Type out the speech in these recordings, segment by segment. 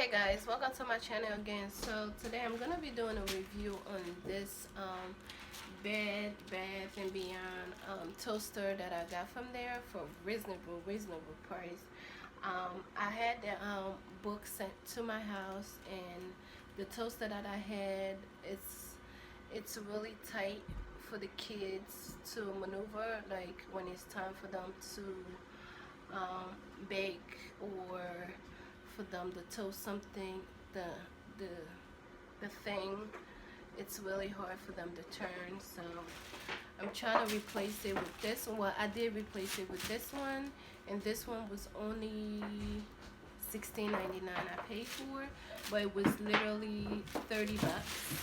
Hey guys, welcome to my channel again. So today I'm gonna be doing a review on this Bed Bath and Beyond toaster that I got from there for reasonable price. I had the book sent to my house, and the toaster that I had, it's really tight for the kids to maneuver, like when it's time for them to bake or for them to toast something. The the thing, it's really hard for them to turn. So I'm trying to replace it with this one. Well, I did replace it with this one, and this one was only $16.99 I paid for, but it was literally 30 bucks.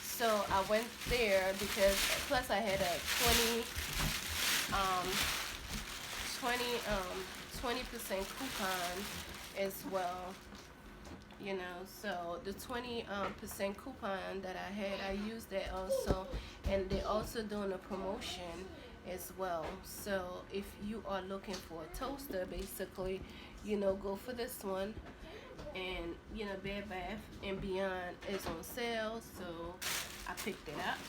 So I went there because plus I had a 20% coupon as well, you know. So the 20% coupon that I had, I used that also, and they're also doing a promotion as well. So if you are looking for a toaster, basically, you know, go for this one. And you know, Bed Bath and Beyond is on sale, so I picked it up.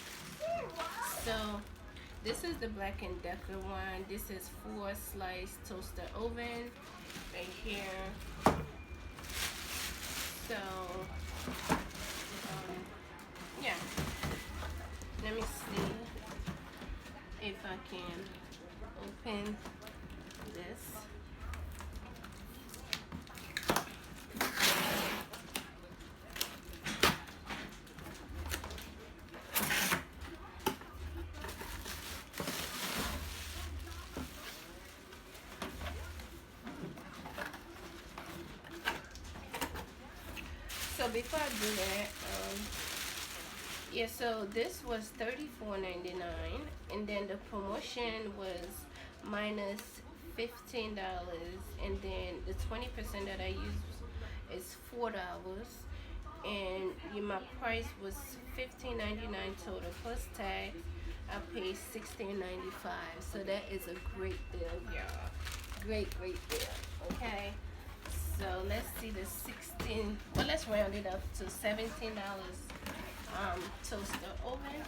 So this is the Black & Decker one. This is 4-slice toaster oven right here. So yeah, let me see if I can open this. So before I do that, yeah, so this was $34.99, and then the promotion was minus $15, and then the 20% that I used is $4, and my price was $15.99 total plus tax. I paid $16.95, so that is a great deal, y'all. Great deal. Okay. So let's see the 16. Well, let's round it up to $17 toaster oven.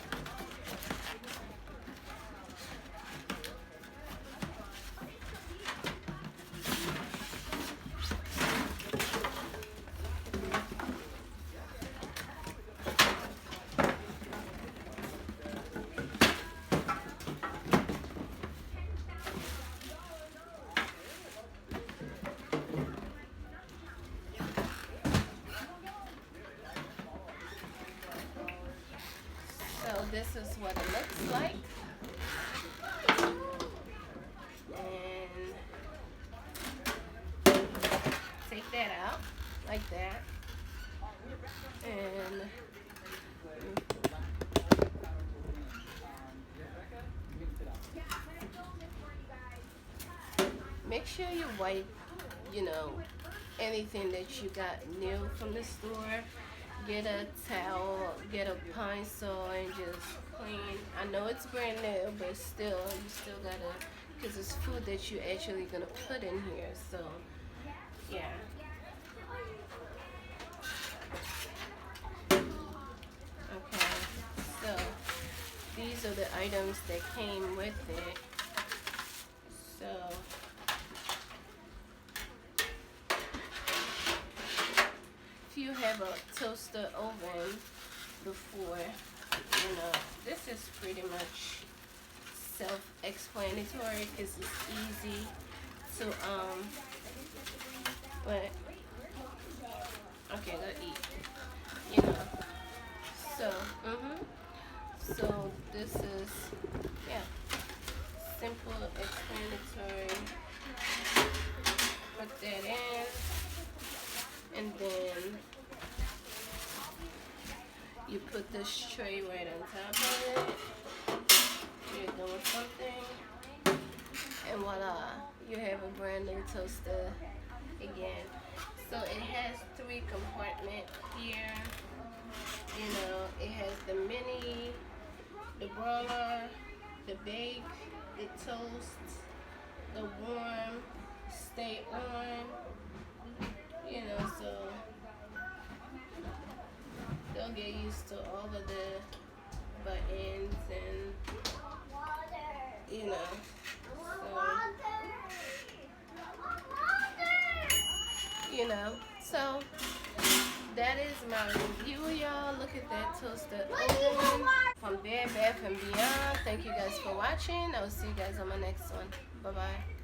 So this is what it looks like. And take that out like that. And make sure you wipe, you know, anything that you got new from the store. Get a towel, get a pine saw, and just clean. I know it's brand new, but still, you still gotta, because it's food that you actually gonna put in here. So yeah. Okay, so these are the items that came with it. So if you have a toaster oven before, you know, this is pretty much self-explanatory because it's easy to but okay, go eat, you know. So so this is, yeah, simple explanatory. Put that in, and then you put this tray right on top of it. You're doing something, and voila, you have a brand new toaster again. So it has 3 compartments here. You know, it has the mini, the broiler, the bake, the toast, the warm, stay on. you know, so they'll get used to all of the buttons and, you know, so that is my review, y'all. Look at that toaster oven from Bed Bath & Beyond. Thank you guys for watching. I will see you guys on my next one. Bye bye.